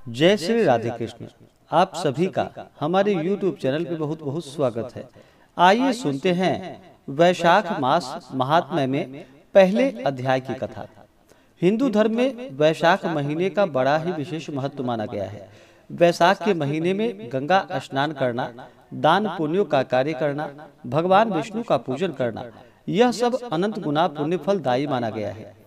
जय श्री राधे कृष्ण। आप सभी का हमारे YouTube चैनल पे बहुत बहुत स्वागत है। आइए सुनते हैं वैशाख मास महात्म्य में पहले अध्याय की कथा। हिंदू धर्म में वैशाख महीने का बड़ा ही विशेष महत्व माना गया है। वैशाख के महीने में गंगा स्नान करना, दान पुण्यों का कार्य करना, भगवान विष्णु का पूजन करना, यह सब अनंत गुना पुण्य फलदायी माना गया है।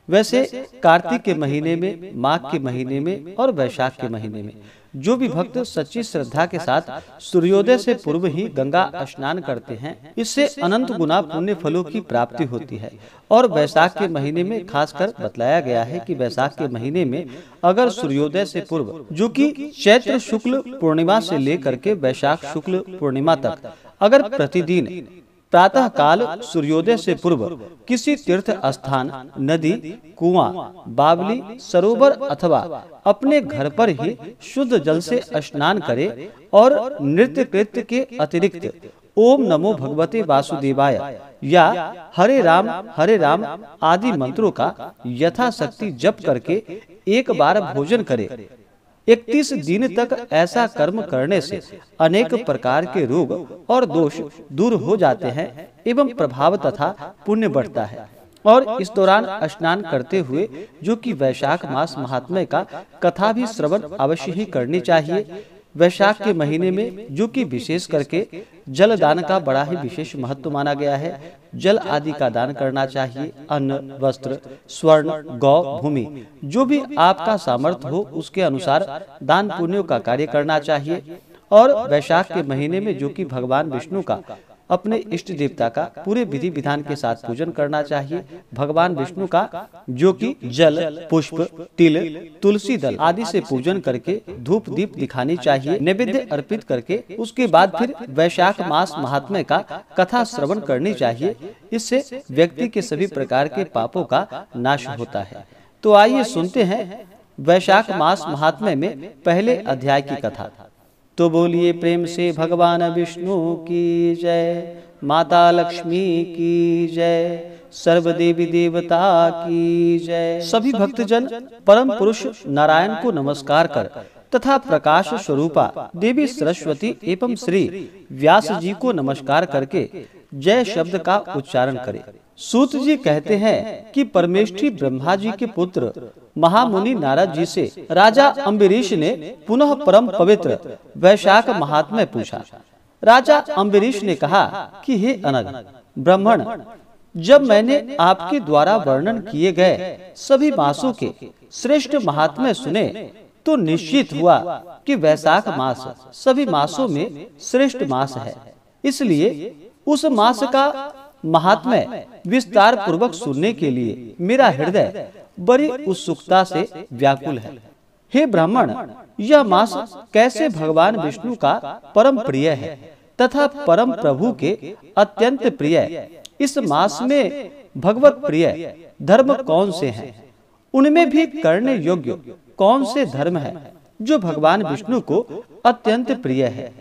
वैसे कार्तिक के महीने में, माघ के महीने में और वैशाख के महीने में जो भी भक्त सच्ची श्रद्धा के साथ सूर्योदय से पूर्व ही गंगा स्नान करते हैं, इससे अनंत गुना पुण्य फलों की प्राप्ति होती है। और वैशाख के महीने में खासकर बतलाया गया है कि वैशाख के महीने में अगर सूर्योदय से पूर्व, जो कि चैत्र शुक्ल पूर्णिमा से लेकर के वैशाख शुक्ल पूर्णिमा तक, अगर प्रतिदिन प्रातः काल सूर्योदय से पूर्व किसी तीर्थ स्थान, नदी, कुआं, बावली, सरोवर अथवा अपने घर पर ही शुद्ध जल से स्नान करे और नृत्य कृत्य के अतिरिक्त ओम नमो भगवते वासुदेवाय या हरे राम आदि मंत्रों का यथाशक्ति जप करके एक बार भोजन करे। 31 दिन तक ऐसा कर्म करने से अनेक प्रकार के रोग और दोष दूर हो जाते हैं एवं प्रभाव तथा पुण्य बढ़ता है। और इस दौरान स्नान करते हुए, जो कि वैशाख मास महात्म्य का कथा भी श्रवण अवश्य ही करनी चाहिए। वैशाख के महीने में, जो कि विशेष करके जल दान का बड़ा ही विशेष महत्व माना गया है। जल आदि का दान करना चाहिए। अन्न, वस्त्र, स्वर्ण, गौ, भूमि, जो भी आपका सामर्थ्य हो उसके अनुसार दान पुण्यों का कार्य करना चाहिए। और वैशाख के महीने में, जो कि भगवान विष्णु का, अपने इष्ट देवता का पूरे विधि विधान के साथ पूजन करना चाहिए। भगवान विष्णु का, जो कि जल, पुष्प, तिल, तुलसी दल आदि से पूजन करके धूप दीप दिखानी चाहिए, नैवेद्य अर्पित करके। उसके बाद फिर वैशाख मास महात्म्य का कथा श्रवण करनी चाहिए। इससे व्यक्ति के सभी प्रकार के पापों का नाश होता है। तो आइए सुनते हैं वैशाख मास महात्म्य में पहले अध्याय की कथा। तो बोलिए प्रेम से भगवान विष्णु की जय, माता लक्ष्मी की जय, सर्व देवी देवता की जय। सभी भक्तजन परम पुरुष नारायण को नमस्कार कर तथा प्रकाश स्वरूपा देवी सरस्वती एवं श्री व्यास जी को नमस्कार करके जय शब्द का उच्चारण करें। सूत जी कहते हैं कि परमेष्ठी ब्रह्मा जी के पुत्र महामुनि नारद जी से राजा अम्बरीश ने पुनः परम पवित्र वैशाख महात्म्य पूछा। राजा अम्बरीश ने कहा कि हे अनग ब्राह्मण, जब मैंने आपके द्वारा वर्णन किए गए सभी मासों के श्रेष्ठ महात्म्य सुने तो निश्चित हुआ कि वैशाख मास सभी मासों में श्रेष्ठ मास है। इसलिए उस मास का महात्म्य विस्तार पूर्वक सुनने के लिए मेरा हृदय बड़ी उत्सुकता से व्याकुल है। हे ब्राह्मण, यह मास कैसे भगवान विष्णु का परम प्रिय है तथा परम प्रभु के अत्यंत प्रिय। इस मास में भगवत प्रिय धर्म कौन से हैं? उनमें भी करने योग्य कौन से धर्म है जो भगवान विष्णु को अत्यंत प्रिय है?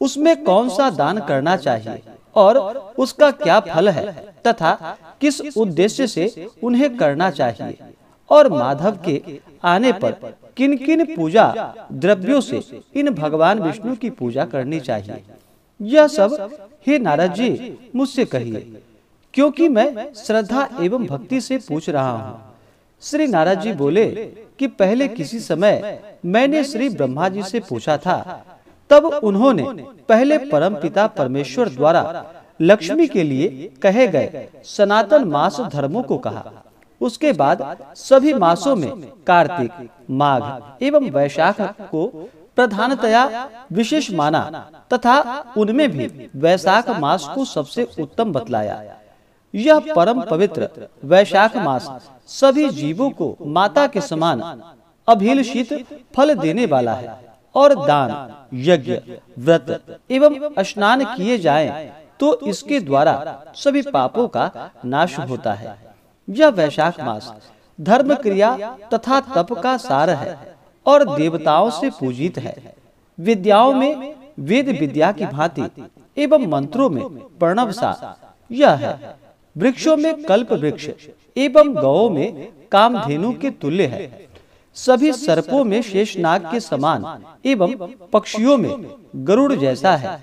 उसमें कौन सा दान करना चाहिए और उसका क्या फल है तथा किस उद्देश्य से उन्हें करना चाहिए? और माधव के आने पर किन किन पूजा द्रव्यों से इन भगवान विष्णु की पूजा करनी चाहिए? यह सब हे नारद जी मुझसे कहिए, क्योंकि मैं श्रद्धा एवं भक्ति से पूछ रहा हूँ। श्री नारद जी बोले कि पहले किसी समय मैंने श्री ब्रह्मा जी से पूछा था, तब उन्होंने पहले परम पिता परमेश्वर द्वारा लक्ष्मी के लिए कहे गए सनातन मास धर्मों को कहा। उसके बाद सभी मासों में कार्तिक, माघ एवं वैशाख को प्रधानतया विशेष माना तथा उनमें भी वैशाख मास को सबसे उत्तम बतलाया। यह परम पवित्र वैशाख मास सभी जीवों को माता के समान अभिलषित फल देने वाला है। और दान, यज्ञ, व्रत एवं स्नान किए जाएं तो इसके द्वारा सभी पापों का नाश होता है। यह वैशाख मास धर्म क्रिया तथा तप का सार है और देवताओं से पूजित है। विद्याओं में वेद विद्या की भांति एवं मंत्रों में प्रणव सा यह है। वृक्षों में कल्प वृक्ष एवं गौओं में कामधेनु के तुल्य है। सभी सर्पों में शेषनाग के समान एवं पक्षियों में गरुड़ जैसा है।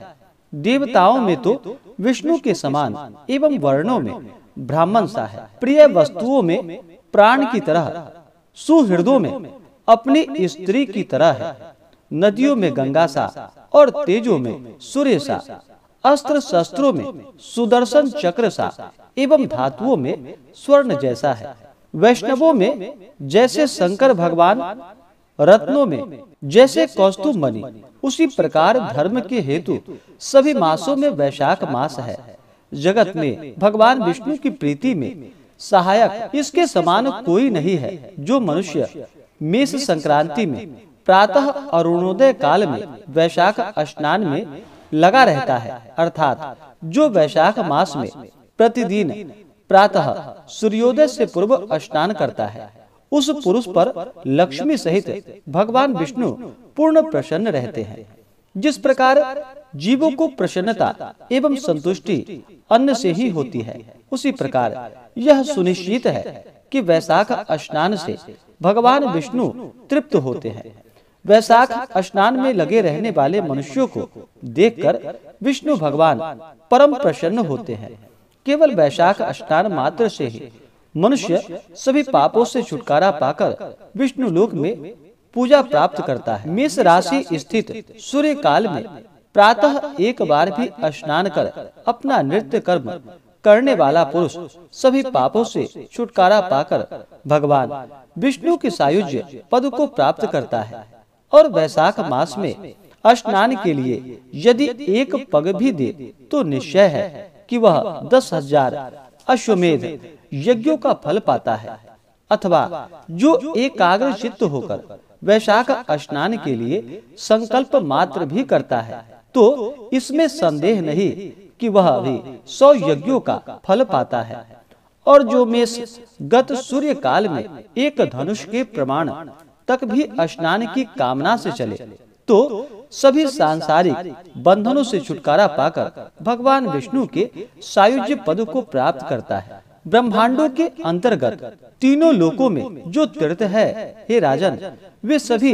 देवताओं में तो विष्णु के समान एवं वर्णों में ब्राह्मण सा है। प्रिय वस्तुओं में प्राण की तरह, सुहृदों में अपनी स्त्री की तरह है। नदियों में गंगा सा और तेजों में सूर्य सा, अस्त्र शस्त्रों में सुदर्शन चक्र सा एवं धातुओं में स्वर्ण जैसा है। वैष्णवों में जैसे शंकर भगवान, रत्नों में जैसे कौस्तुभ मणि, उसी प्रकार धर्म के हेतु सभी मासों में वैशाख मास है। जगत में भगवान विष्णु की प्रीति में सहायक इसके समान कोई नहीं है। जो मनुष्य मेष संक्रांति में प्रातः अरुणोदय काल में वैशाख स्नान में लगा रहता है, अर्थात जो वैशाख मास में प्रतिदिन प्रातः सूर्योदय से पूर्व स्नान करता है, उस पुरुष पर लक्ष्मी सहित भगवान विष्णु पूर्ण प्रसन्न रहते हैं। जिस प्रकार जीवों को प्रसन्नता एवं संतुष्टि अन्न से ही होती है, उसी प्रकार यह सुनिश्चित है कि वैशाख स्नान से भगवान विष्णु तृप्त होते हैं। वैशाख स्नान में लगे रहने वाले मनुष्यों को देखकर विष्णु भगवान परम प्रसन्न होते हैं। केवल वैशाख स्नान मात्र से ही मनुष्य सभी पापों से छुटकारा पाकर विष्णु लोक में पूजा प्राप्त करता है। मेष राशि स्थित सूर्य काल में प्रातः एक बार भी स्नान कर अपना नित्य कर्म करने वाला पुरुष सभी पापों से छुटकारा पाकर भगवान विष्णु के सायुज्य पद को प्राप्त करता है। और वैशाख मास में स्नान के लिए यदि एक पग भी दे तो निश्चय है कि वह 10,000 अश्वमेध यज्ञों का फल पाता है। अथवा जो एकाग्र चित्त होकर वैशाख स्नान के लिए संकल्प मात्र भी करता है, तो इसमें संदेह नहीं कि वह भी 100 यज्ञों का फल पाता है। और जो मेष गत सूर्य काल में एक धनुष के प्रमाण तक भी स्नान की कामना से चले, तो सभी सांसारिक बंधनों से छुटकारा पाकर भगवान विष्णु के सायुज्य पद को प्राप्त करता है। ब्रह्मांडों के अंतर्गत तीनों लोकों में जो तीर्थ है, हे राजन, वे सभी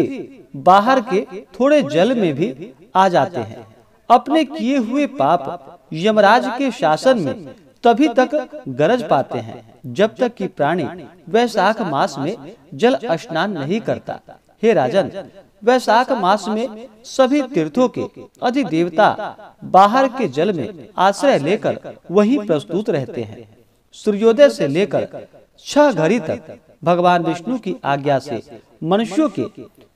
बाहर के थोड़े जल में भी आ जाते हैं। अपने किए हुए पाप यमराज के शासन में तभी तक गरज पाते हैं जब तक कि प्राणी वैशाख मास में जल स्नान नहीं करता। हे राजन, वैशाख मास में सभी तीर्थों के अधिदेवता बाहर के जल में आश्रय लेकर वहीं प्रस्तुत रहते हैं। सूर्योदय से लेकर 6 घड़ी तक भगवान विष्णु की आज्ञा से मनुष्यों के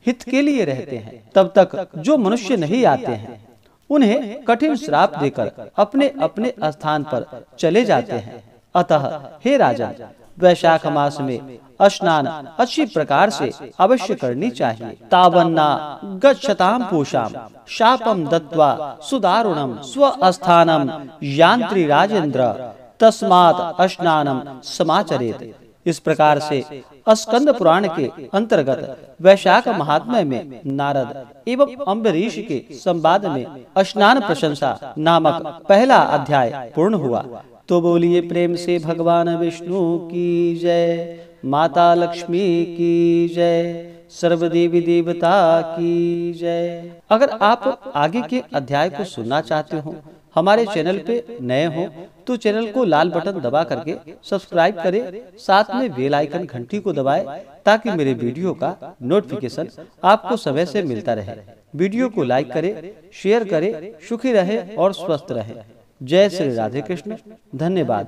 हित के लिए रहते हैं। तब तक जो मनुष्य नहीं आते हैं, उन्हें कठिन श्राप देकर अपने अपने स्थान पर चले जाते हैं। अतः हे राजा, वैशाख मास में स्नान अच्छी प्रकार से अवश्य करनी चाहिए। तावन्ना गच्छताम पूषाम शापम दत्वा सुदारुणम स्वस्थानम यान्त्री राजेंद्र तस्मात् स्नानम समाचरेत। इस प्रकार से स्कंद पुराण के अंतर्गत वैशाख महात्म्य में नारद एवं अम्बरीश के संवाद में स्नान प्रशंसा नामक पहला अध्याय पूर्ण हुआ। तो बोलिए प्रेम से भगवान विष्णु की जय, माता लक्ष्मी की जय, सर्वदेवी देवता की जय। अगर आप आगे के अध्याय को सुनना चाहते हो, हमारे चैनल पे नए हो, तो चैनल को लाल बटन दबा करके सब्सक्राइब करें, साथ में बेल आइकन घंटी को दबाएं ताकि मेरे वीडियो का नोटिफिकेशन आपको समय से मिलता रहे। वीडियो को लाइक करें, शेयर करें, सुखी रहे और स्वस्थ रहे। जय श्री राधे कृष्ण। धन्यवाद।